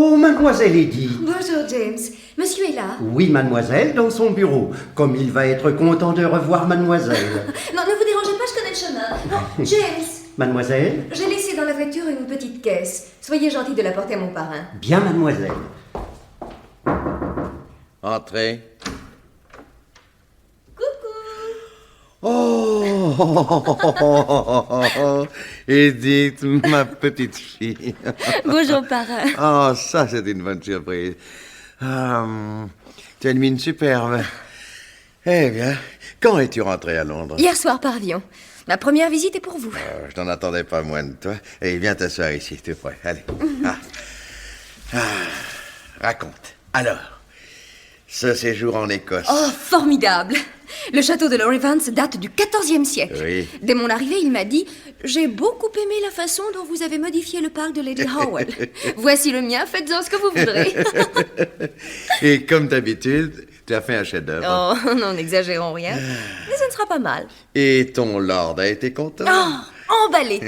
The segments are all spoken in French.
Oh, mademoiselle Edith. Bonjour, James. Monsieur est là? Oui, mademoiselle, dans son bureau. Comme il va être content de revoir mademoiselle. Non, ne vous dérangez pas, je connais le chemin. Non, James. Mademoiselle? J'ai laissé dans la voiture une petite caisse. Soyez gentil de la porter à mon parrain. Bien, mademoiselle. Entrez. Coucou. Oh, Edith, ma petite fille. Bonjour, parrain. Oh, ça, c'est une bonne surprise. Tu as une mine superbe. Eh bien, quand es-tu rentré à Londres? Hier soir par avion. Ma première visite est pour vous. Je n'en attendais pas moins de toi. Et viens t'asseoir ici, tout près. Allez. Raconte. Alors, ce séjour en Écosse. Oh, formidable. Le château de Lorivans date du XIVe siècle. Oui. Dès mon arrivée, il m'a dit « J'ai beaucoup aimé la façon dont vous avez modifié le parc de Lady Howell. Voici le mien, faites-en ce que vous voudrez. » Et comme d'habitude, tu as fait un chef-d'œuvre. Oh, non, n'exagérons rien. Mais ce ne sera pas mal. Et ton lord a été content? Oh, emballé.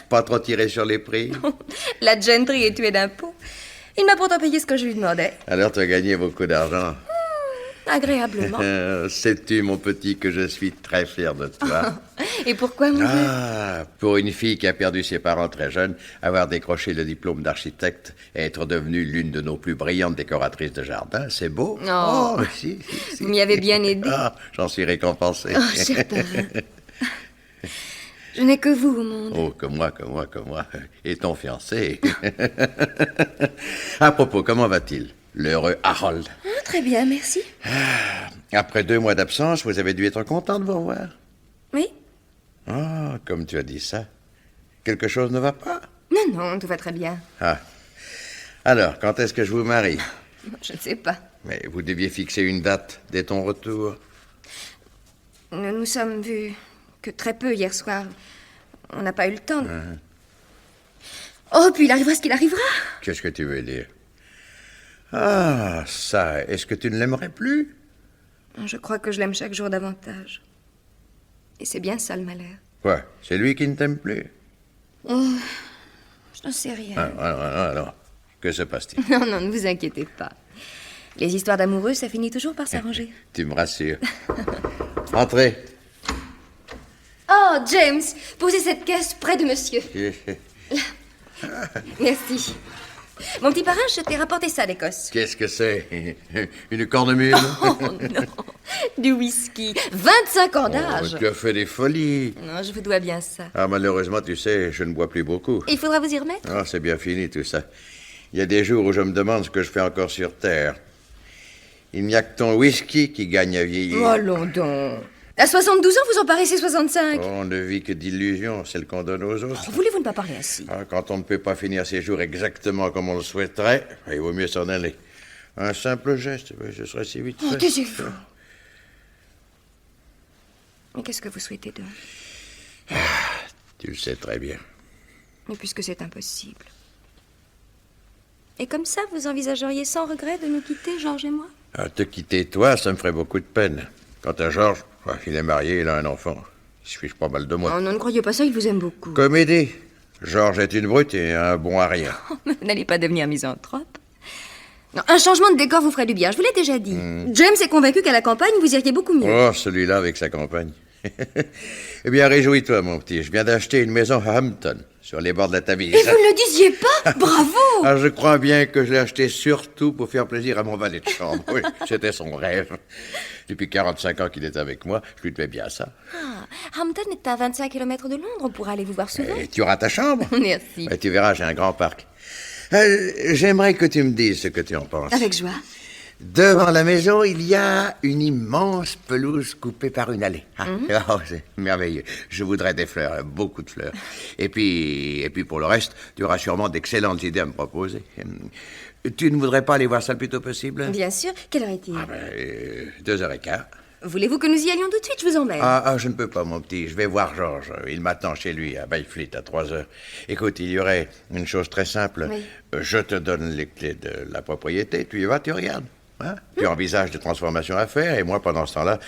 Pas trop tiré sur les prix? La gentry est tuée d'impôts. Il m'a pourtant payé ce que je lui demandais. Alors tu as gagné beaucoup d'argent. Agréablement. Sais-tu, mon petit, que je suis très fier de toi. Et pourquoi, mon vieux? Pour une fille qui a perdu ses parents très jeunes, avoir décroché le diplôme d'architecte et être devenue l'une de nos plus brillantes décoratrices de jardin, c'est beau. Oh. Si. Vous m'y avez bien aidé. J'en suis récompensé. Oh, cher parrain. Je n'ai que vous au monde. Oh, que moi. Et ton fiancé. À propos, comment va-t-il, l'heureux Harold? Très bien, merci. Après 2 mois d'absence, vous avez dû être content de vous revoir. Oui? Comme tu as dit ça. Quelque chose ne va pas? Non, tout va très bien. Alors, quand est-ce que je vous marie? Je ne sais pas. Mais vous deviez fixer une date dès ton retour. Nous nous sommes vus que très peu hier soir. On n'a pas eu le temps. Oh, puis il arrivera ce qu'il arrivera. Qu'est-ce que tu veux dire? Ça, est-ce que tu ne l'aimerais plus? Je crois que je l'aime chaque jour davantage. Et c'est bien ça le malheur. Quoi? C'est lui qui ne t'aime plus? Oh, je n'en sais rien. Alors, que se passe-t-il? Non, ne vous inquiétez pas. Les histoires d'amoureux, ça finit toujours par s'arranger. Tu me rassures. Entrez. Oh, James, posez cette caisse près de monsieur. Merci. Mon petit parrain, je t'ai rapporté ça d'Écosse. Qu'est-ce que c'est? Une cornemuse? Oh non, du whisky. 25 ans d'âge. Tu as fait des folies. Non, je vous dois bien ça. Malheureusement, tu sais, je ne bois plus beaucoup. Il faudra vous y remettre? C'est bien fini tout ça. Il y a des jours où je me demande ce que je fais encore sur Terre. Il n'y a que ton whisky qui gagne à vieillir. Oh, allons donc. À 72 ans, vous en paraissez 65. On ne vit que d'illusions, celle qu'on donne aux autres. Voulez-vous ne pas parler ainsi? Quand on ne peut pas finir ses jours exactement comme on le souhaiterait, il vaut mieux s'en aller. Un simple geste, ce serait si vite fait. Taisez-vous. Mais qu'est-ce que vous souhaitez donc? Tu le sais très bien. Mais puisque c'est impossible. Et comme ça, vous envisageriez sans regret de nous quitter, Georges et moi? Te quitter, toi, ça me ferait beaucoup de peine. Quant à Georges, il est marié, il a un enfant. Il se fiche pas mal de moi. Oh non, ne croyez pas ça, il vous aime beaucoup. Comédie. Georges est une brute et un bon à rien. Vous n'allez pas devenir misanthrope. Non, un changement de décor vous ferait du bien, je vous l'ai déjà dit. James est convaincu qu'à la campagne, vous iriez beaucoup mieux. Oh, celui-là avec sa compagne. Eh bien, réjouis-toi, mon petit. Je viens d'acheter une maison à Hampton, sur les bords de la Tamise. Et vous ne le disiez pas? Bravo! Je crois bien que je l'ai acheté surtout pour faire plaisir à mon valet de chambre. Oui, c'était son rêve. Depuis 45 ans qu'il est avec moi, je lui devais bien ça. Hampton est à 25 km de Londres, on pourra aller vous voir souvent. Et tu auras ta chambre? Merci. Tu verras, j'ai un grand parc. J'aimerais que tu me dises ce que tu en penses. Avec joie. Devant la maison, il y a une immense pelouse coupée par une allée. C'est merveilleux. Je voudrais des fleurs, beaucoup de fleurs. Et puis pour le reste, tu auras sûrement d'excellentes idées à me proposer. Tu ne voudrais pas aller voir ça le plus tôt possible? Bien sûr. Quelle heure est-il? 2h15. Voulez-vous que nous y allions tout de suite? Je vous emmène. Je ne peux pas, mon petit. Je vais voir Georges. Il m'attend chez lui, à Byfleet, à 3h. Écoute, il y aurait une chose très simple. Oui. Je te donne les clés de la propriété. Tu y vas, tu regardes. Tu envisages des transformations à faire, et moi, pendant ce temps-là,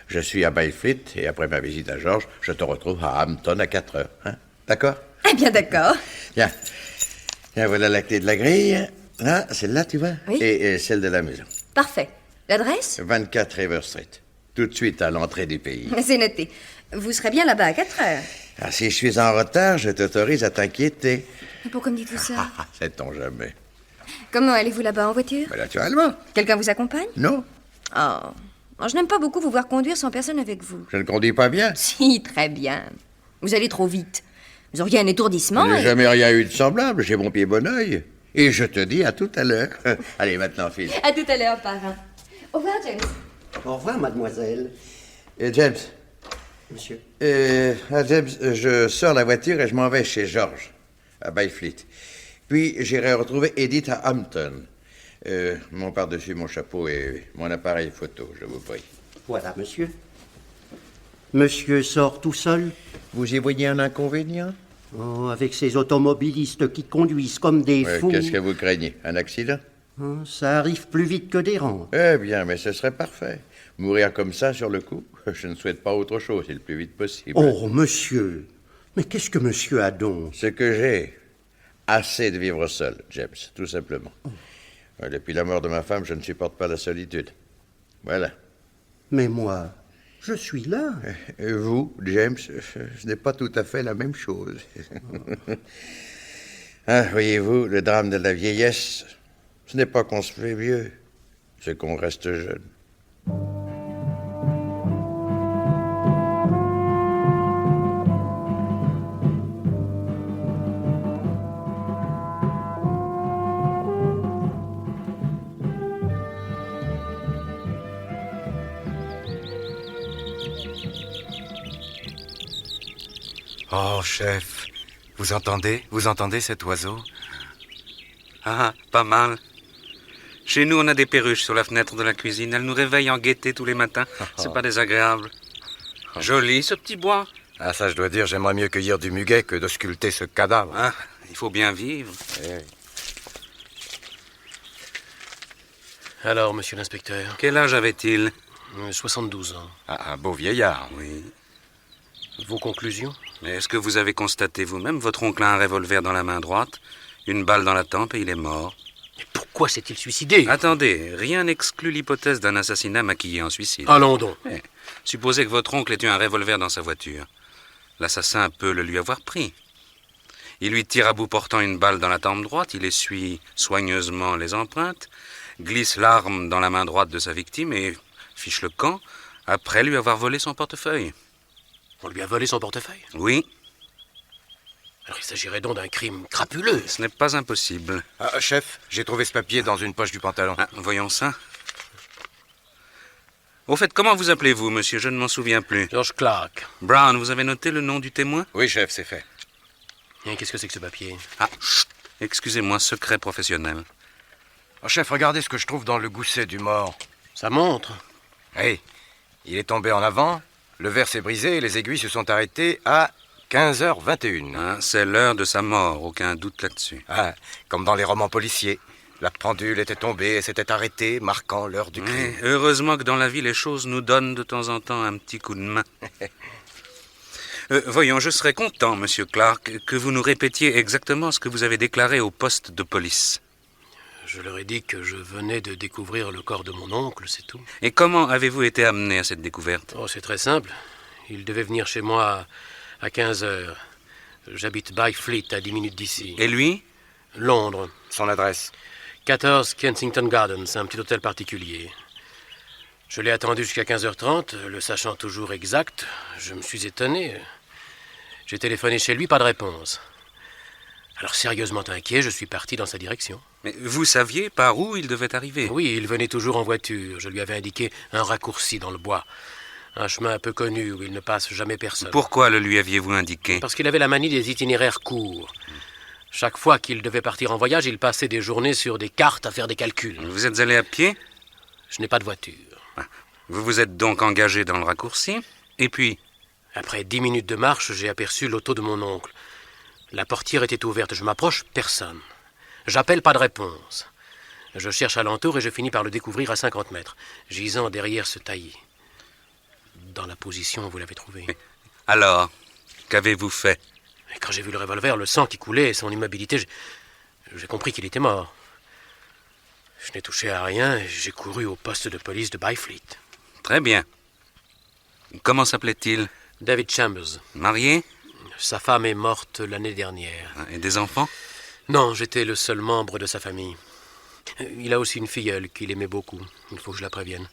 je suis à Byfleet, et après ma visite à Georges, je te retrouve à Hampton à 4h. D'accord? Eh bien, d'accord. Tiens, Tiens, voilà la clé de la grille. Là, celle-là, tu vois. Oui. Et celle de la maison. Parfait. L'adresse? 24 River Street. Tout de suite à l'entrée du pays. C'est noté. Vous serez bien là-bas à 4 heures. Ah, si je suis en retard, je t'autorise à t'inquiéter. Pourquoi me dites-vous ça? Ah, sait-on jamais. Comment allez-vous là-bas en voiture? Mais naturellement. Quelqu'un vous accompagne? Non, Oh. Oh, je n'aime pas beaucoup vous voir conduire sans personne avec vous. je ne conduis pas bien. Si, très bien. Vous allez trop vite. Vous auriez un étourdissement. Je n'ai et- jamais rien eu de semblable. J'ai mon pied bon oeil. Et je te dis à tout à l'heure. Allez, maintenant, file. À tout à l'heure, parrain. Au revoir, James. Au revoir, mademoiselle. Et James, Monsieur. James, je sors la voiture et je m'en vais chez George, à Byfleet. Puis j'irai retrouver Edith à Hampton. Mon par-dessus, mon chapeau et mon appareil photo, je vous prie. Voilà, monsieur. Monsieur sort tout seul? Vous y voyez un inconvénient? Oh, avec ces automobilistes qui conduisent comme des fous. Qu'est-ce que vous craignez? Un accident? Hein, ça arrive plus vite que des rangs. Eh bien, mais ce serait parfait. Mourir comme ça sur le coup, je ne souhaite pas autre chose, et le plus vite possible. Oh, monsieur. Mais qu'est-ce que monsieur a donc? Ce que j'ai, assez de vivre seul, James, tout simplement. Depuis la mort de ma femme, je ne supporte pas la solitude. Voilà. Mais moi, je suis là. Et vous, James, ce n'est pas tout à fait la même chose. Ah, voyez-vous, le drame de la vieillesse, ce n'est pas qu'on se fait vieux, c'est qu'on reste jeune. Oh, chef, vous entendez? Vous entendez cet oiseau? Ah, pas mal. Chez nous, on a des perruches sur la fenêtre de la cuisine. Elles nous réveillent en gaieté tous les matins. C'est pas désagréable. Joli, ce petit bois. Ah, ça, je dois dire, j'aimerais mieux cueillir du muguet que de sculpter ce cadavre. Ah, il faut bien vivre. Alors, monsieur l'inspecteur, Quel âge avait-il? 72 ans. Ah, un beau vieillard. Oui. Vos conclusions? Mais est-ce que vous avez constaté vous-même? Votre oncle a un revolver dans la main droite, une balle dans la tempe et il est mort. Mais pourquoi s'est-il suicidé? Attendez, rien n'exclut l'hypothèse d'un assassinat maquillé en suicide. Allons donc. Eh, supposez que votre oncle ait eu un revolver dans sa voiture. L'assassin peut le lui avoir pris. Il lui tire à bout portant une balle dans la tempe droite, il essuie soigneusement les empreintes, glisse l'arme dans la main droite de sa victime et fiche le camp après lui avoir volé son portefeuille. On lui a volé son portefeuille? Oui, Alors il s'agirait donc d'un crime crapuleux. ce n'est pas impossible. Ah, chef, j'ai trouvé ce papier dans une poche du pantalon. Ah, voyons ça. Au fait, comment vous appelez-vous, monsieur? Je ne m'en souviens plus. George Clark. Brown, vous avez noté le nom du témoin? Oui, chef, c'est fait. Et qu'est-ce que c'est que ce papier? Ah, chut, excusez-moi, secret professionnel. Oh, chef, regardez ce que je trouve dans le gousset du mort. Ça montre. Hey, il est tombé en avant, le verre s'est brisé et les aiguilles se sont arrêtées à 15h21. Ah, c'est l'heure de sa mort, aucun doute là-dessus. Ah, comme dans les romans policiers. La pendule était tombée et s'était arrêtée, marquant l'heure du crime. Oui, heureusement que dans la vie, les choses nous donnent de temps en temps un petit coup de main. Voyons, je serais content, monsieur Clark, que vous nous répétiez exactement ce que vous avez déclaré au poste de police. Je leur ai dit que je venais de découvrir le corps de mon oncle, c'est tout. Et comment avez-vous été amené à cette découverte? Oh, c'est très simple. Il devait venir chez moi à 15h. J'habite Byfleet, à 10 minutes d'ici. Et lui? Londres. Son adresse. 14 Kensington Gardens, un petit hôtel particulier. Je l'ai attendu jusqu'à 15h30, le sachant toujours exact. Je me suis étonné. J'ai téléphoné chez lui, pas de réponse. Alors, sérieusement inquiet, je suis parti dans sa direction. Mais vous saviez par où il devait arriver? Oui, il venait toujours en voiture. Je lui avais indiqué un raccourci dans le bois. Un chemin peu connu où il ne passe jamais personne. Pourquoi le lui aviez-vous indiqué? Parce qu'il avait la manie des itinéraires courts. Chaque fois qu'il devait partir en voyage, il passait des journées sur des cartes à faire des calculs. Vous êtes allé à pied? Je n'ai pas de voiture. Vous vous êtes donc engagé dans le raccourci? Et puis? Après 10 minutes de marche, j'ai aperçu l'auto de mon oncle. La portière était ouverte. Je m'approche, personne. J'appelle, pas de réponse. Je cherche alentour et je finis par le découvrir à 50 mètres, gisant derrière ce taillis. Dans la position où vous l'avez trouvé. Alors, qu'avez-vous fait? Et quand j'ai vu le revolver, le sang qui coulait et son immobilité, j'ai compris qu'il était mort. Je n'ai touché à rien et j'ai couru au poste de police de Byfleet. Très bien. Comment s'appelait-il? David Chambers. Marié? Sa femme est morte l'année dernière. Et des enfants? Non, j'étais le seul membre de sa famille. Il a aussi une filleule qu'il aimait beaucoup. Il faut que je la prévienne.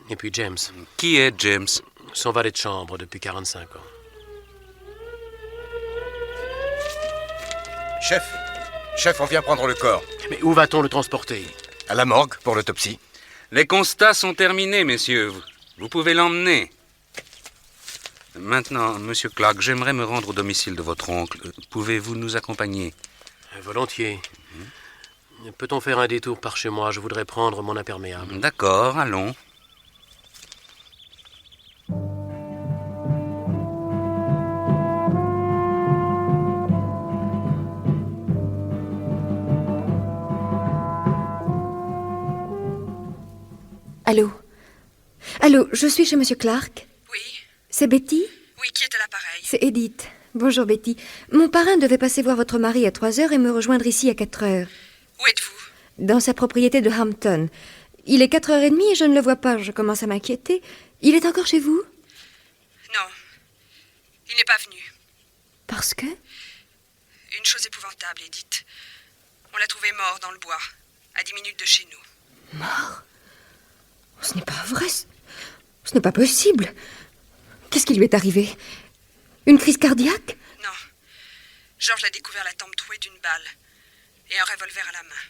Et puis James. Qui est James? Son valet de chambre depuis 45 ans. Chef, on vient prendre le corps. Mais où va-t-on le transporter? À la morgue pour l'autopsie. Les constats sont terminés, messieurs. Vous pouvez l'emmener. Maintenant, monsieur Clark, j'aimerais me rendre au domicile de votre oncle. Pouvez-vous nous accompagner? Volontiers. Peut-on faire un détour par chez moi? Je voudrais prendre mon imperméable. D'accord, allons. Allô? Allô, je suis chez Monsieur Clark. Oui, C'est Betty? oui, qui est à l'appareil? C'est Edith. Bonjour Betty. Mon parrain devait passer voir votre mari à 3h et me rejoindre ici à 4h. Où êtes-vous? Dans sa propriété de Hampton. Il est 4h30 et je ne le vois pas. Je commence à m'inquiéter. Il est encore chez vous? Non, il n'est pas venu. Parce que? Une chose épouvantable, Edith. On l'a trouvé mort dans le bois, à 10 minutes de chez nous. Mort? Ce n'est pas vrai. Ce n'est pas possible. Qu'est-ce qui lui est arrivé? Une crise cardiaque? Non. Georges a découvert la tempe trouée d'une balle et un revolver à la main.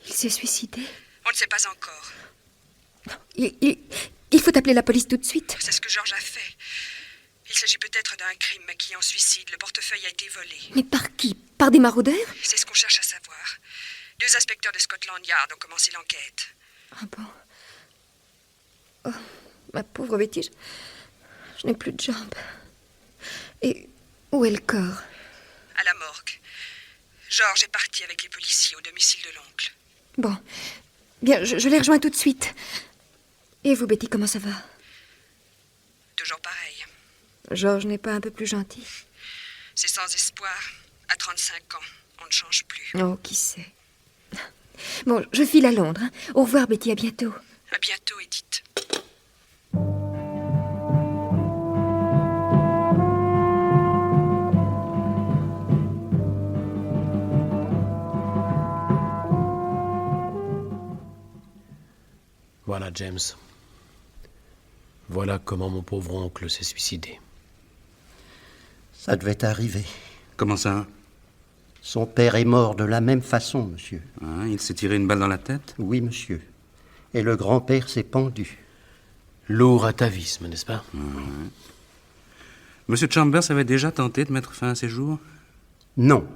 Il s'est suicidé? On ne sait pas encore. Il faut appeler la police tout de suite. C'est ce que Georges a fait. Il s'agit peut-être d'un crime maquillant suicide. Le portefeuille a été volé. Mais par qui? Par des maraudeurs? C'est ce qu'on cherche à savoir. 2 inspecteurs de Scotland Yard ont commencé l'enquête. Ah bon? Oh, ma pauvre Betty, je n'ai plus de jambes. Et où est le corps? À la morgue. Georges est parti avec les policiers au domicile de l'oncle. Bon, bien, je les rejoins tout de suite. Et vous, Betty, comment ça va? Toujours pareil. Georges n'est pas un peu plus gentil? C'est sans espoir. À 35 ans, on ne change plus. Oh, qui sait? Bon, je file à Londres. Hein. Au revoir, Betty, à bientôt. À bientôt, Edith. Voilà, James. Voilà comment mon pauvre oncle s'est suicidé. Ça devait arriver. Comment ça? Son père est mort de la même façon, monsieur. Ah, il s'est tiré une balle dans la tête? Oui, monsieur. Et le grand-père s'est pendu. Lourd atavisme, n'est-ce pas? Monsieur Chambers avait déjà tenté de mettre fin à ses jours? Non,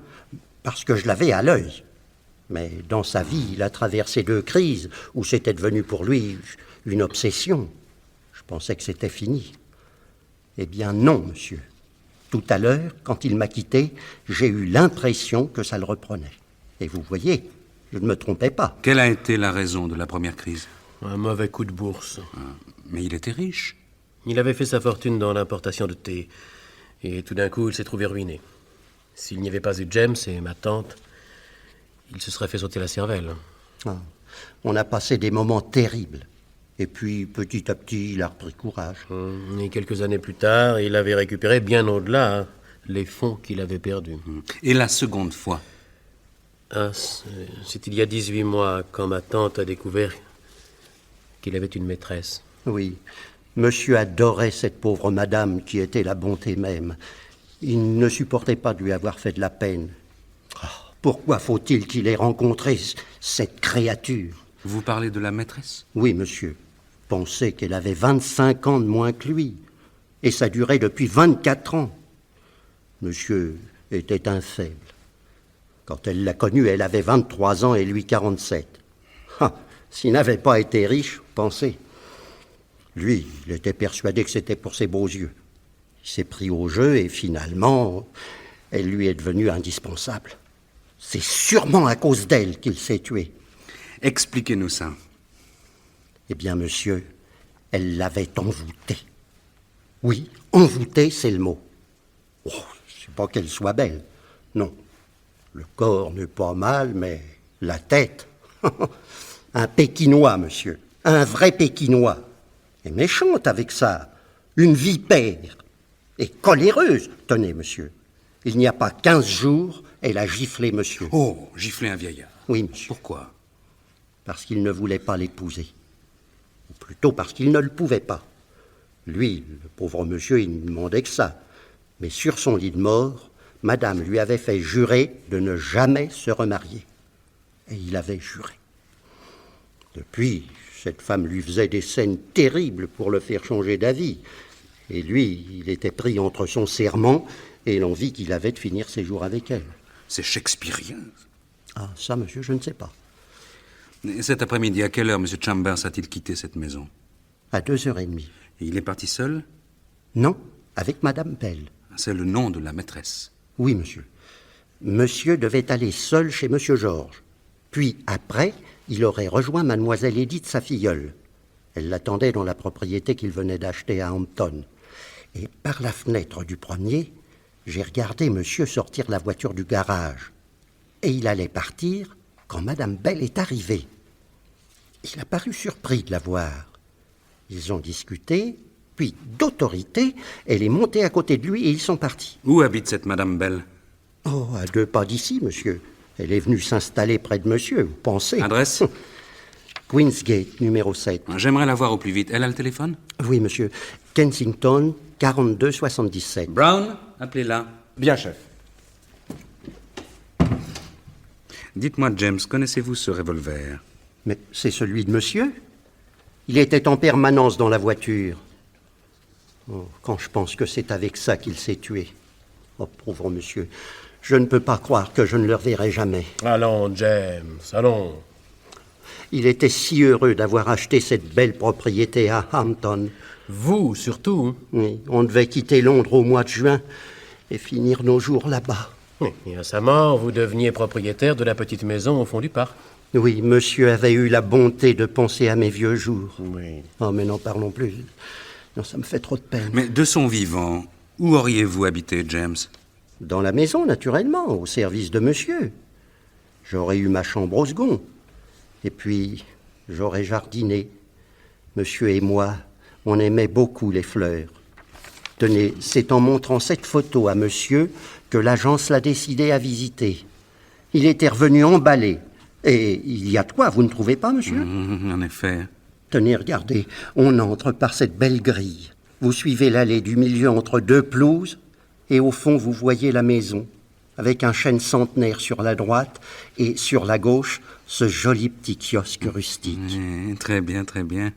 parce que je l'avais à l'œil. Mais dans sa vie, il a traversé 2 crises où c'était devenu pour lui une obsession. Je pensais que c'était fini. Eh bien non, monsieur. Tout à l'heure, quand il m'a quitté, j'ai eu l'impression que ça le reprenait. Et vous voyez, je ne me trompais pas. Quelle a été la raison de la première crise? Un mauvais coup de bourse. Mais il était riche. Il avait fait sa fortune dans l'importation de thé. Et tout d'un coup, il s'est trouvé ruiné. S'il n'y avait pas eu James et ma tante, il se serait fait sauter la cervelle. Ah, on a passé des moments terribles. Et puis, petit à petit, il a repris courage. Et quelques années plus tard, il avait récupéré bien au-delà les fonds qu'il avait perdus. Et la seconde fois? Ah, c'est il y a 18 mois, quand ma tante a découvert qu'il avait une maîtresse. Oui, monsieur adorait cette pauvre madame qui était la bonté même. Il ne supportait pas de lui avoir fait de la peine. Oh, pourquoi faut-il qu'il ait rencontré cette créature? Vous parlez de la maîtresse? Oui, monsieur. Pensez qu'elle avait 25 ans de moins que lui. Et ça durait depuis 24 ans. Monsieur était un faible. Quand elle l'a connu, elle avait 23 ans et lui 47. Ah, s'il n'avait pas été riche, pensez. Lui, il était persuadé que c'était pour ses beaux yeux. Il s'est pris au jeu et finalement, elle lui est devenue indispensable. C'est sûrement à cause d'elle qu'il s'est tué. Expliquez-nous ça. Eh bien, monsieur, elle l'avait envoûté. Oui, envoûté, c'est le mot. Oh, c'est pas qu'elle soit belle, non. Le corps n'est pas mal, mais la tête... Un Pékinois, monsieur. Un vrai Pékinois. Et méchante avec ça. Une vipère. Et coléreuse. Tenez, monsieur. Il n'y a pas 15 jours, elle a giflé monsieur. Oh, gifler un vieillard. Oui, monsieur. Pourquoi? Parce qu'il ne voulait pas l'épouser. Ou plutôt parce qu'il ne le pouvait pas. Lui, le pauvre monsieur, il ne demandait que ça. Mais sur son lit de mort, madame lui avait fait jurer de ne jamais se remarier. Et il avait juré. Depuis, cette femme lui faisait des scènes terribles pour le faire changer d'avis. Et lui, il était pris entre son serment et l'envie qu'il avait de finir ses jours avec elle. C'est shakespearien. Ah, ça, monsieur, je ne sais pas. Et cet après-midi, à quelle heure M. Chambers a-t-il quitté cette maison? À 2h30. Et il est parti seul? Non, avec madame Bell. C'est le nom de la maîtresse. Oui, monsieur. Monsieur devait aller seul chez monsieur Georges. Puis, après, il aurait rejoint mademoiselle Edith, sa filleule. Elle l'attendait dans la propriété qu'il venait d'acheter à Hampton. Et par la fenêtre du premier, j'ai regardé monsieur sortir la voiture du garage. Et il allait partir quand madame Bell est arrivée. Il a paru surpris de la voir. Ils ont discuté, puis d'autorité, elle est montée à côté de lui et ils sont partis. Où habite cette madame Bell? Oh, à 2 pas d'ici, monsieur. Elle est venue s'installer près de monsieur, vous pensez? Adresse? Queensgate, numéro 7. J'aimerais la voir au plus vite. Elle a le téléphone? Oui, monsieur. Kensington, 4277. Brown, appelez-la. Bien, chef. Dites-moi, James, connaissez-vous ce revolver? Mais c'est celui de monsieur. Il était en permanence dans la voiture. Oh, quand je pense que c'est avec ça qu'il s'est tué. Oh, pauvre monsieur. Je ne peux pas croire que je ne le reverrai jamais. Allons, James, allons. Il était si heureux d'avoir acheté cette belle propriété à Hampton. Vous, surtout. Oui, on devait quitter Londres au mois de juin et finir nos jours là-bas. Et à sa mort, vous deveniez propriétaire de la petite maison au fond du parc. Oui, monsieur avait eu la bonté de penser à mes vieux jours. Oui. Oh, mais n'en parlons plus. Non, ça me fait trop de peine. Mais de son vivant, où auriez-vous habité, James? Dans la maison, naturellement, au service de monsieur. J'aurais eu ma chambre au second. Et puis, j'aurais jardiné. Monsieur et moi, on aimait beaucoup les fleurs. Tenez, c'est en montrant cette photo à monsieur que l'agence l'a décidé à visiter. Il était revenu emballé. Et il y a de quoi, vous ne trouvez pas, monsieur? En effet. Tenez, regardez, on entre par cette belle grille. Vous suivez l'allée du milieu entre 2 pelouses, et au fond, vous voyez la maison, avec un chêne centenaire sur la droite, et sur la gauche, ce joli petit kiosque rustique. Très bien, très bien.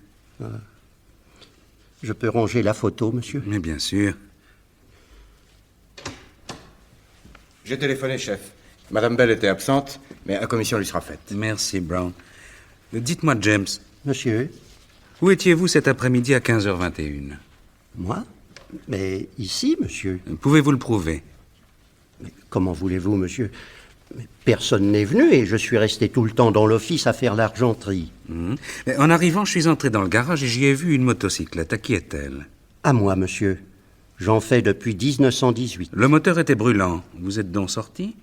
Je peux ranger la photo, monsieur? Mais bien sûr. J'ai téléphoné, chef. Madame Bell était absente, mais la commission lui sera faite. Merci, Brown. Dites-moi, James, Monsieur? où étiez-vous cet après-midi à 15h21? Moi? Mais ici, monsieur. Pouvez-vous le prouver? Mais comment voulez-vous, monsieur? Mais personne n'est venu et je suis resté tout le temps dans l'office à faire l'argenterie. Mais en arrivant, je suis entré dans le garage et j'y ai vu une motocyclette. À qui est-elle? À moi, monsieur. J'en fais depuis 1918. Le moteur était brûlant. Vous êtes donc sorti?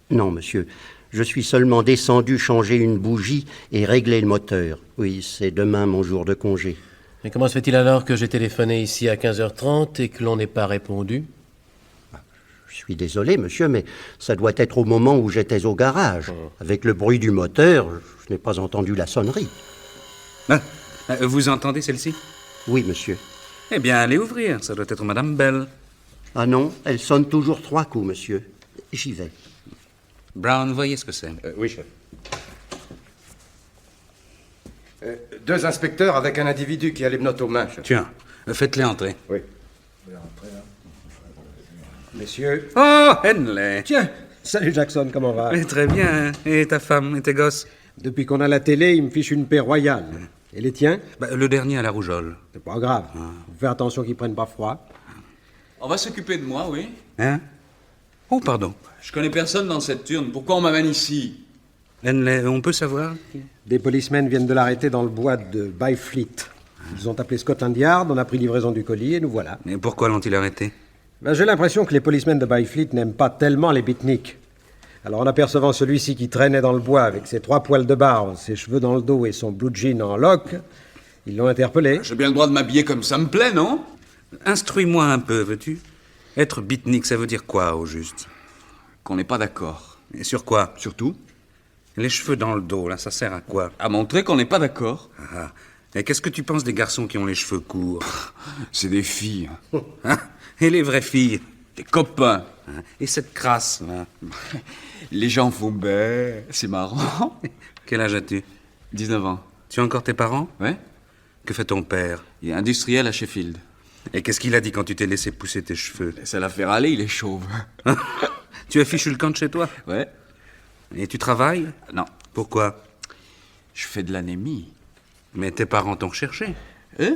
Non, monsieur. Je suis seulement descendu changer une bougie et régler le moteur. Oui, c'est demain mon jour de congé. Et comment se fait-il alors que j'ai téléphoné ici à 15h30 et que l'on n'ait pas répondu? Je suis désolé, monsieur, mais ça doit être au moment où j'étais au garage. Avec le bruit du moteur, je n'ai pas entendu la sonnerie. Ah, vous entendez celle-ci? Oui, monsieur. Eh bien, allez ouvrir. Ça doit être Madame Bell. Ah non, elle sonne toujours 3 coups, monsieur. J'y vais. Brown, voyez ce que c'est. Oui, chef. 2 inspecteurs avec un individu qui a les menottes aux mains, chef. Tiens, faites-les entrer. Oui. Messieurs. Oh, Henley! Tiens, salut Jackson, comment va? Très bien. Et ta femme et tes gosses? Depuis qu'on a la télé, ils me fichent une paix royale. Et les tiens? Le dernier à la rougeole. C'est pas grave. Fais attention qu'ils prennent pas froid. On va s'occuper de moi, oui. Hein? Oh, pardon. Je connais personne dans cette turne. Pourquoi on m'amène ici? Henley, on peut savoir? Des policemen viennent de l'arrêter dans le bois de Byfleet. Ils ont appelé Scotland Yard, on a pris livraison du colis et nous voilà. Et pourquoi l'ont-ils arrêté? J'ai l'impression que les policemen de Byfleet n'aiment pas tellement les beatniks. Alors en apercevant celui-ci qui traînait dans le bois avec ses 3 poils de barbe, ses cheveux dans le dos et son blue jean en loques, ils l'ont interpellé. J'ai bien le droit de m'habiller comme ça me plaît, non? Instruis-moi un peu, veux-tu? Être beatnik, ça veut dire quoi, au juste? Qu'on n'est pas d'accord. Et sur quoi? Surtout, Les cheveux dans le dos, là, ça sert à quoi? à montrer qu'on n'est pas d'accord. Ah. Et qu'est-ce que tu penses des garçons qui ont les cheveux courts? C'est des filles. Hein? Et les vraies filles? Des copains. Hein? Et cette crasse, là? Les gens font ben, c'est marrant. Quel âge as-tu? 19 ans. Tu as encore tes parents? Ouais? Que fait ton père? Il est industriel à Sheffield. Et qu'est-ce qu'il a dit quand tu t'es laissé pousser tes cheveux? Ça l'a fait râler, il est chauve. Tu as fichu le camp de chez toi? Ouais? Et tu travailles? Non. Pourquoi? Je fais de l'anémie. Mais tes parents t'ont cherché. Hein?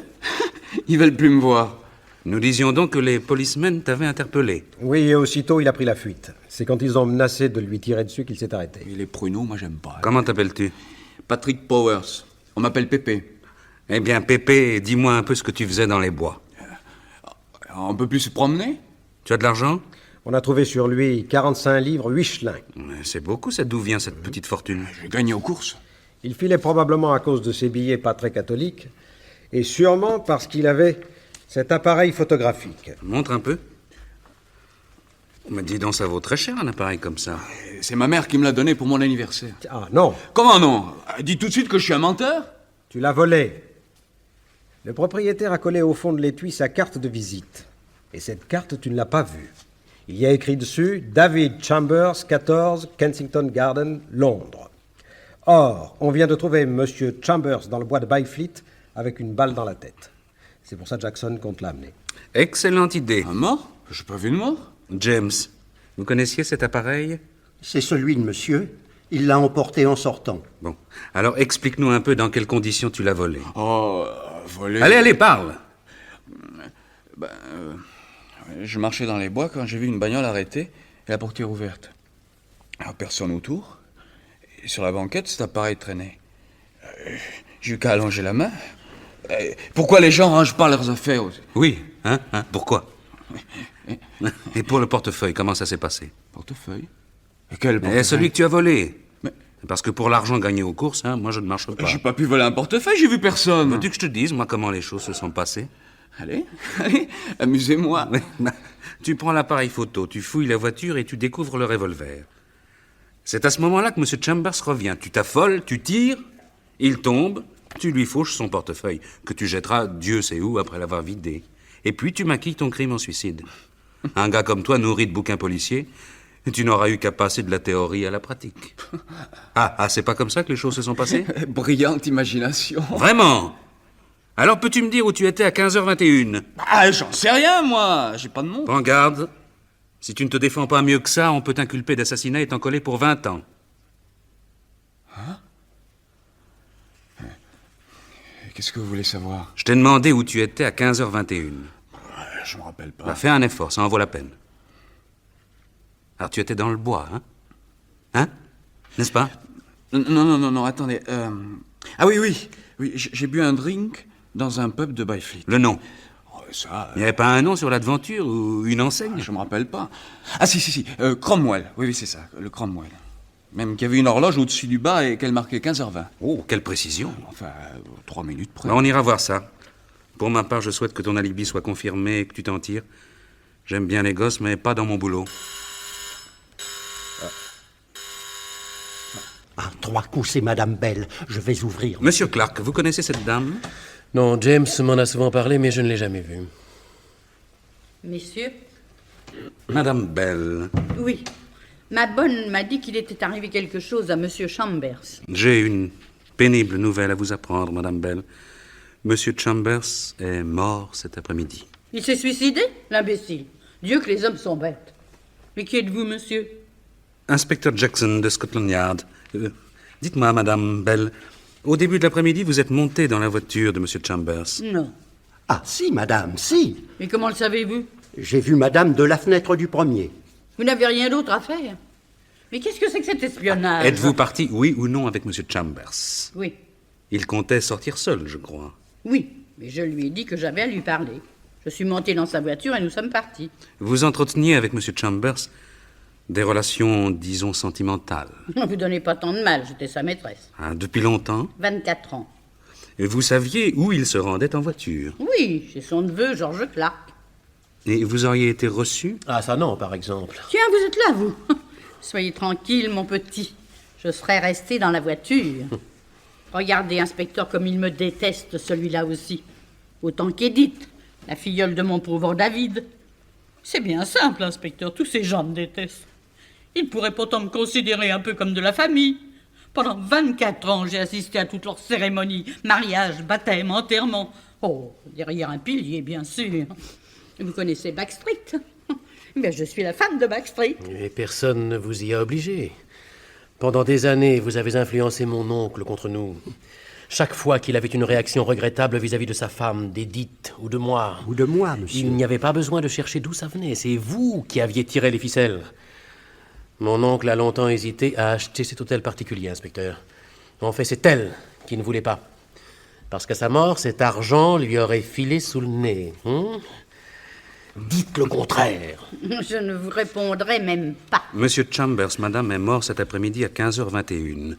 Ils veulent plus me voir. Nous disions donc que les policemen t'avaient interpellé. Oui, et aussitôt il a pris la fuite. C'est quand ils ont menacé de lui tirer dessus qu'il s'est arrêté. Et les pruneaux, moi j'aime pas. Comment t'appelles-tu? Patrick Powers. On m'appelle Pépé. Eh bien, Pépé, dis-moi un peu ce que tu faisais dans les bois. On peut plus se promener? Tu as de l'argent? On a trouvé sur lui 45 livres 8 chelins. C'est beaucoup, ça. D'où vient cette petite fortune? J'ai gagné aux courses. Il filait probablement à cause de ses billets pas très catholiques, et sûrement parce qu'il avait cet appareil photographique. Montre un peu. Mais dis donc, ça vaut très cher un appareil comme ça. C'est ma mère qui me l'a donné pour mon anniversaire. Ah non, Comment non? Dis tout de suite que je suis un menteur? tu l'as volé. Le propriétaire a collé au fond de l'étui sa carte de visite. Et cette carte, tu ne l'as pas vue. Il y a écrit dessus « David Chambers, 14, Kensington Garden, Londres ». Or, on vient de trouver M. Chambers dans le bois de Byfleet avec une balle dans la tête. C'est pour ça que Jackson compte l'amener. Excellente idée. Un mort? J'ai pas vu de mort. James, vous connaissiez cet appareil? C'est celui de monsieur. Il l'a emporté en sortant. Bon. Alors, explique-nous un peu dans quelles conditions tu l'as volé. Oh, volé. Allez, allez, parle! Je marchais dans les bois quand j'ai vu une bagnole arrêtée et la portière ouverte. Alors, personne autour. Et sur la banquette, cet appareil traînait. J'ai eu qu'à allonger la main. Pourquoi les gens rangent pas leurs affaires? Oui, hein? Pourquoi? Et pour le portefeuille, comment ça s'est passé? Portefeuille? Et quel portefeuille? Celui que tu as volé. Mais- Parce que pour l'argent gagné aux courses, moi je ne marche pas. J'ai pas pu voler un portefeuille, j'ai vu personne. Veux-tu que je te dise, moi, comment les choses se sont passées? Allez, allez, amusez-moi. Tu prends l'appareil photo, tu fouilles la voiture et tu découvres le revolver. C'est à ce moment-là que M. Chambers revient. Tu t'affoles, tu tires, il tombe, tu lui fauches son portefeuille, que tu jetteras Dieu sait où après l'avoir vidé. Et puis tu maquilles ton crime en suicide. Un gars comme toi, nourri de bouquins policiers, tu n'auras eu qu'à passer de la théorie à la pratique. Ah, c'est pas comme ça que les choses se sont passées? Brillante imagination. Vraiment? Alors peux-tu me dire où tu étais à 15h21? Ah, j'en sais rien, moi. J'ai pas de nom. Prends garde. Si tu ne te défends pas mieux que ça, on peut t'inculper d'assassinat et t'encoller pour 20 ans. Hein? Qu'est-ce que vous voulez savoir? Je t'ai demandé où tu étais à 15h21. Je me rappelle pas. Bah, fais un effort, ça en vaut la peine. Alors tu étais dans le bois, hein? Hein? N'est-ce pas? Non, attendez. Ah oui, j'ai bu un drink dans un pub de Byfleet. Le nom? Ça, Il n'y avait pas un nom sur l'aventure ou une enseigne? je me rappelle pas. Ah si, Cromwell. Oui, c'est ça, le Cromwell. Même qu'il y avait une horloge au-dessus du bas et qu'elle marquait 15h20. Oh, quelle précision! Enfin, 3 minutes près. Bah, on ira voir ça. Pour ma part, je souhaite que ton alibi soit confirmé et que tu t'en tires. J'aime bien les gosses, mais pas dans mon boulot. 3 coups, c'est Madame Bell. Je vais ouvrir. Monsieur Clark, vous connaissez cette dame? Non, James m'en a souvent parlé, mais je ne l'ai jamais vue. Messieurs? Madame Bell. Oui. Ma bonne m'a dit qu'il était arrivé quelque chose à Monsieur Chambers. J'ai une pénible nouvelle à vous apprendre, Madame Bell. Monsieur Chambers est mort cet après-midi. Il s'est suicidé, l'imbécile. Dieu que les hommes sont bêtes. Mais qui êtes-vous, monsieur? Inspecteur Jackson de Scotland Yard. Dites-moi, Madame Bell, au début de l'après-midi, vous êtes montée dans la voiture de Monsieur Chambers. Non. Ah, si, madame, si. Mais comment le savez-vous? J'ai vu madame de la fenêtre du premier. Vous n'avez rien d'autre à faire? Mais qu'est-ce que c'est que cet espionnage? Êtes-vous parti, oui ou non, avec Monsieur Chambers? Oui. Il comptait sortir seul, je crois. Oui, mais je lui ai dit que j'avais à lui parler. Je suis monté dans sa voiture et nous sommes partis. Vous entreteniez avec Monsieur Chambers Des relations, disons, sentimentales. Ne vous donnez pas tant de mal, j'étais sa maîtresse. Ah, depuis longtemps? 24 ans. Et vous saviez où il se rendait en voiture? Oui, chez son neveu, Georges Clark. Et vous auriez été reçu? Ah, ça non, par exemple. Tiens, vous êtes là, vous. Soyez tranquille, mon petit. Je serais resté dans la voiture. Regardez, inspecteur, comme il me déteste, celui-là aussi. Autant qu'Edith, la filleule de mon pauvre David. C'est bien simple, inspecteur, tous ces gens me détestent. Ils pourraient pourtant me considérer un peu comme de la famille. Pendant 24 ans, j'ai assisté à toutes leurs cérémonies, mariage, baptême, enterrement. Oh, derrière un pilier, bien sûr. Vous connaissez Backstreet? Ben, je suis la femme de Backstreet. Et personne ne vous y a obligé. Pendant des années, vous avez influencé mon oncle contre nous. Chaque fois qu'il avait une réaction regrettable vis-à-vis de sa femme, d'Edith ou de moi... Ou de moi, monsieur. Il n'y avait pas besoin de chercher d'où ça venait. C'est vous qui aviez tiré les ficelles. Mon oncle a longtemps hésité à acheter cet hôtel particulier, inspecteur. En fait, c'est elle qui ne voulait pas. Parce qu'à sa mort, cet argent lui aurait filé sous le nez. Dites le contraire. Je ne vous répondrai même pas. Monsieur Chambers, madame, est mort cet après-midi à 15h21.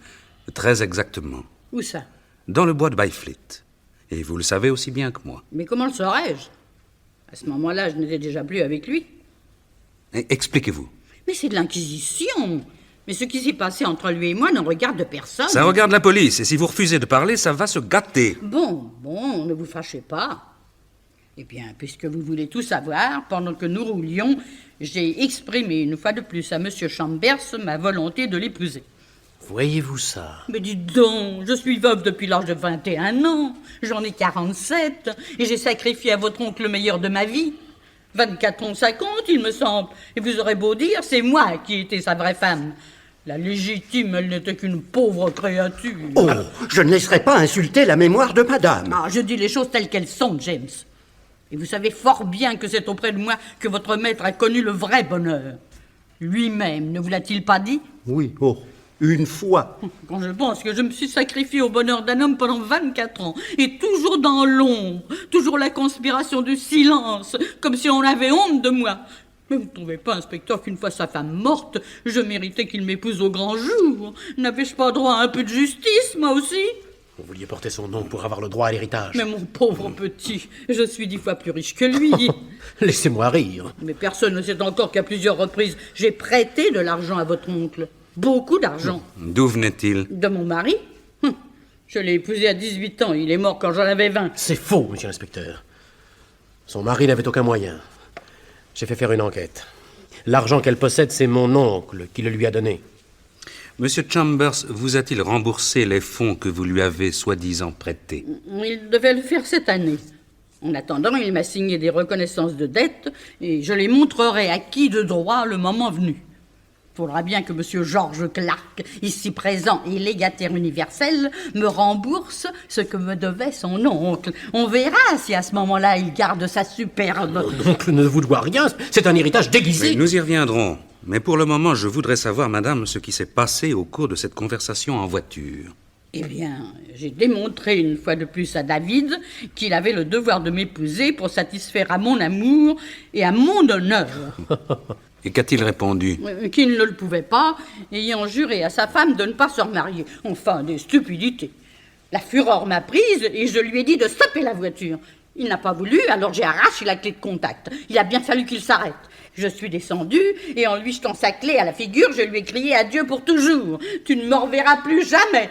Très exactement. Où ça? Dans le bois de Byfleet. Et vous le savez aussi bien que moi. Mais comment le saurais-je? À ce moment-là, je n'étais déjà plus avec lui. Expliquez-vous. Mais c'est de l'inquisition. Mais ce qui s'est passé entre lui et moi ne regarde personne. Ça regarde la police, et si vous refusez de parler, ça va se gâter. Bon, ne vous fâchez pas. Eh bien, puisque vous voulez tout savoir, pendant que nous roulions, j'ai exprimé une fois de plus à M. Chambers ma volonté de l'épouser. Voyez-vous ça? Mais dites donc, je suis veuve depuis l'âge de 21 ans, j'en ai 47, et j'ai sacrifié à votre oncle le meilleur de ma vie. 24 ans, ça compte, il me semble. Et vous aurez beau dire, c'est moi qui étais sa vraie femme. La légitime, elle n'était qu'une pauvre créature. Oh, je ne laisserai pas insulter la mémoire de madame. Ah, je dis les choses telles qu'elles sont, James. Et vous savez fort bien que c'est auprès de moi que votre maître a connu le vrai bonheur. Lui-même, ne vous l'a-t-il pas dit? Oui, une fois. Quand je pense que je me suis sacrifié au bonheur d'un homme pendant 24 ans, et toujours dans l'ombre, toujours la conspiration du silence, comme si on avait honte de moi. Mais vous ne trouvez pas, inspecteur, qu'une fois sa femme morte, je méritais qu'il m'épouse au grand jour? N'avais-je pas droit à un peu de justice, moi aussi? Vous vouliez porter son nom pour avoir le droit à l'héritage. Mais mon pauvre petit, je suis 10 fois plus riche que lui. Laissez-moi rire. Mais personne ne sait encore qu'à plusieurs reprises, j'ai prêté de l'argent à votre oncle. Beaucoup d'argent. D'où venait-il? De mon mari. Je l'ai épousé à 18 ans, il est mort quand j'en avais 20. C'est faux, monsieur l'inspecteur. Son mari n'avait aucun moyen. J'ai fait faire une enquête. L'argent qu'elle possède, c'est mon oncle qui le lui a donné. Monsieur Chambers vous a-t-il remboursé les fonds que vous lui avez soi-disant prêtés? Il devait le faire cette année. En attendant, il m'a signé des reconnaissances de dette et je les montrerai à qui de droit le moment venu. Il faudra bien que M. Georges Clark, ici présent et légataire universel, me rembourse ce que me devait son oncle. On verra si à ce moment-là il garde sa superbe. Mon oncle ne vous doit rien, c'est un héritage déguisé. Oui, nous y reviendrons. Mais pour le moment, je voudrais savoir, madame, ce qui s'est passé au cours de cette conversation en voiture. Eh bien, j'ai démontré une fois de plus à David qu'il avait le devoir de m'épouser pour satisfaire à mon amour et à mon honneur. Et qu'a-t-il répondu? Qu'il ne le pouvait pas, ayant juré à sa femme de ne pas se remarier. Enfin, des stupidités. La fureur m'a prise et je lui ai dit de stopper la voiture. Il n'a pas voulu, alors j'ai arraché la clé de contact. Il a bien fallu qu'il s'arrête. Je suis descendue et en lui jetant sa clé à la figure, je lui ai crié adieu pour toujours. Tu ne me reverras plus jamais.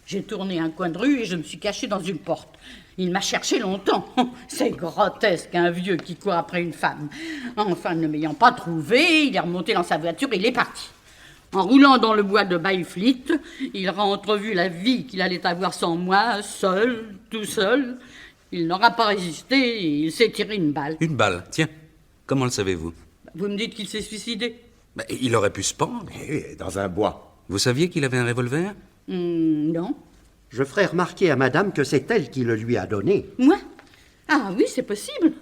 J'ai tourné un coin de rue et je me suis cachée dans une porte. Il m'a cherché longtemps. C'est grotesque, un vieux qui court après une femme. Enfin, ne m'ayant pas trouvé, il est remonté dans sa voiture et il est parti. En roulant dans le bois de Byfleet, il a entrevu la vie qu'il allait avoir sans moi, seul, tout seul. Il n'aura pas résisté et il s'est tiré une balle. Une balle? Tiens, comment le savez-vous? Vous me dites qu'il s'est suicidé? Il aurait pu se pendre. Dans un bois. Vous saviez qu'il avait un revolver? Non. Je ferai remarquer à madame que c'est elle qui le lui a donné. Moi? Ah oui, c'est possible.